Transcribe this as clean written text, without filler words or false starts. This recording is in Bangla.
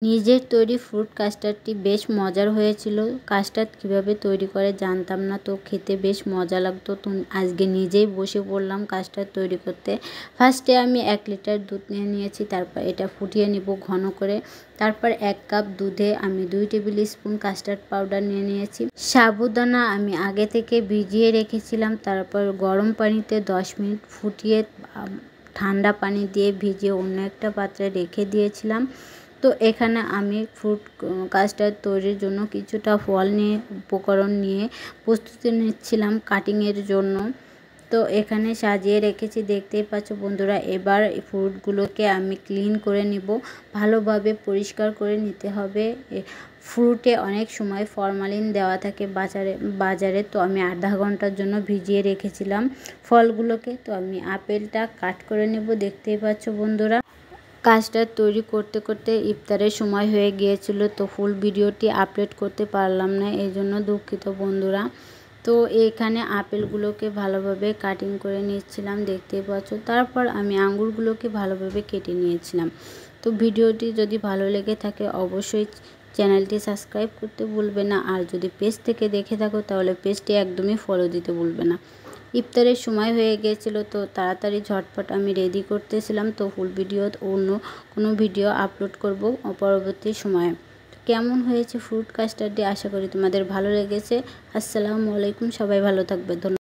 নিজের তৈরি ফ্রুট কাস্টার্ডটি বেশ মজার হয়েছিল। কাস্টার্ড কীভাবে তৈরি করে জানতাম না, তো খেতে বেশ মজা লাগতো। তো আজকে নিজেই বসে পড়লাম কাস্টার্ড তৈরি করতে। ফার্স্টে আমি 1 লিটার দুধ নিয়ে নিয়েছি, তারপর এটা ফুটিয়ে নিব ঘন করে। তারপর 1 কাপ দুধে আমি 2 টেবিল স্পুন কাস্টার্ড পাউডার নিয়ে নিয়েছি। সাবুদানা আমি আগে থেকে ভিজিয়ে রেখেছিলাম, তারপর গরম পানিতে 10 মিনিট ফুটিয়ে ঠান্ডা পানি দিয়ে ভিজিয়ে অন্য একটা পাত্রে রেখে দিয়েছিলাম। তো এখানে আমি ফ্রুট কাস্টার্ড তৈরির জন্য কিছুটা ফল নিয়ে উপকরণ নিয়ে প্রস্তুতি নিচ্ছিলাম কাটিংয়ের জন্য। তো এখানে সাজিয়ে রেখেছি, দেখতেই পাচ্ছ বন্ধুরা। এবার ফ্রুটগুলোকে আমি ক্লিন করে নিব, ভালোভাবে পরিষ্কার করে নিতে হবে। ফ্রুটে অনেক সময় ফরমালিন দেওয়া থাকে বাজারে, তো আমি আধা ঘন্টার জন্য ভিজিয়ে রেখেছিলাম ফলগুলোকে। তো আমি আপেলটা কাট করে নেব, দেখতেই পাচ্ছ বন্ধুরা। কাস্টার্ড তৈরি করতে করতে ইফতারের সময় হয়ে গিয়েছিল, তো ফুল ভিডিওটি আপলোড করতে পারলাম না, এই জন্য দুঃখিত বন্ধুরা। তো এখানে আপেলগুলোকে ভালোভাবে কাটিং করে নিচ্ছিলাম, দেখতেই পাচ্ছ। তারপর আমি আঙ্গুরগুলোকে ভালোভাবে কেটে নিয়েছিলাম। তো ভিডিওটি যদি ভালো লেগে থাকে অবশ্যই চ্যানেলটি সাবস্ক্রাইব করতে ভুলবে না, আর যদি পেজ থেকে দেখে থাকো তাহলে পেজটি একদমই ফলো দিতে ভুলবে না। ইফতারের সময় হয়ে গিয়েছিল, তো তাড়াতাড়ি ঝটপট আমি রেডি করতেছিলাম। তো ফুল ভিডিও অন্য কোনো ভিডিও আপলোড করব পরবর্তী সময়ে। কেমন হয়েছে ফ্রুট কাস্টার্ডটি, আশা করি তোমাদের ভালো লেগেছে। আসসালামু আলাইকুম, সবাই ভালো থাকবে। ধন্যবাদ।